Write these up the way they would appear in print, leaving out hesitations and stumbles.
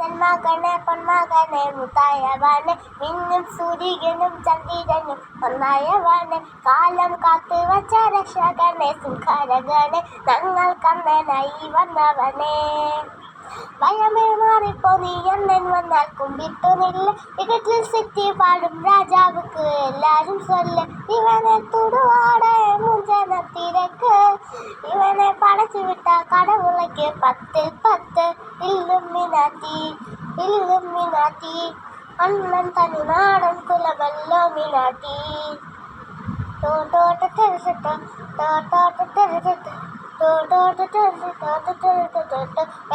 നെന്മകനെ പൊന്മകനെ മുത്തായവനെ മിന്നും സൂര്യനും ചന്ദ്രനും ഒന്നായവനെ കാലം കാത്തു വച്ച രക്ഷകനെ സുഖരകനെ ഞങ്ങൾ കണ്ണനായി വന്നവനെ ഭയമേ മാറിപ്പോ നീ അണ്ണൻ വന്നാൽ കുമ്പിട്ടു നില്ല ഇടത്തിൽ സിറ്റി പാടും രാജാവുക്ക് എല്ലാരും ചൊല്ല ഇവനെ തുടുവാടെ മുഞ്ചന തിരക്ക് ഇവനെ പടച്ചു വിട്ട കടവുളയ്ക്ക് 10 ഇല്ലുമിനാത്തി ഇല്ലുമിനാത്തി അണ്ണൻ തനിനാടൻ കുലമല്ലോ മിനാട്ടി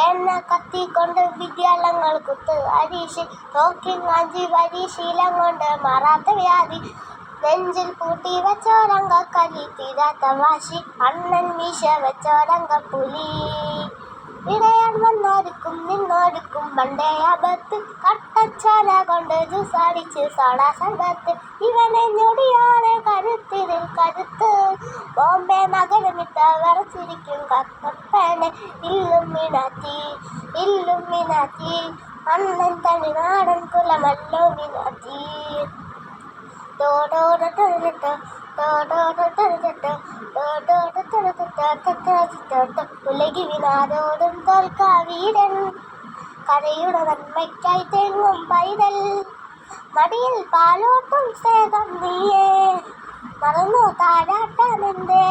എന്ന കത്തിക്കൊണ്ട് വിദ്യാലയങ്ങൾ കുത്ത് അരീഷ് നോക്കിങ്ങാഞ്ചി വരീശീലം കൊണ്ട് മാറാത്ത വ്യാധി നെഞ്ചിൽ പൂട്ടി വെച്ചോരങ്ക കലി തീരാത്ത വാശി അണ്ണൻ മീശ വെച്ചോരങ്കപ്പുലി ഇടയാൻ വന്നോടുക്കും നിന്നോടുക്കും പണ്ടേ അബത്ത് കട്ടച്ചോല കൊണ്ട് ജ്യൂസടിച്ച് സോഡ സർബത്ത് ഇവനെ ഞൊടിയാറെ കരുത്തിരിൽ കരുത്ത് ബോംബെ നഗരമിട്ട വിറച്ചിരിക്കും കത്തപ്പനെ ഇല്ലുമിനാത്തി ഇല്ലുമിനാത്തി അണ്ണൻ തനിനാടൻ കുലമല്ലോ മിനാത്തി ഉലകി വിനാദോടും തോൽക്കാവീരൻ കരയുടെ നന്മയ്ക്കായി തെങ്ങും പൈതൽ മടിയിൽ പാലോട്ടും സ്നേഹം നീയേ മറന്നു താരാട്ടാനെന്തേ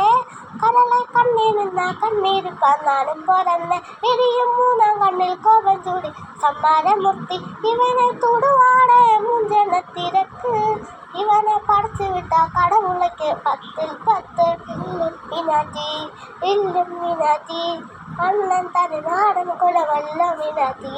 കരളെ കണ്ണീർ നിന്ന കണ്ണീര് പന്നാലും പോരന്നെ എരിയും 3 കണ്ണിൽ കോപം ചൂടി സമ്മാനമൂർത്തി ഇവനെ തുടുവാടെ മുഞ്ചന തിരക്ക് ഇവനെ പടച്ചു വിട്ട കടവുളയ്ക്ക് 10 ഇല്ലുമിനാറ്റി ഇല്ലുമിനാറ്റി അണ്ണൻ തനിനാടൻ കുലമല്ലോ മിനാറ്റി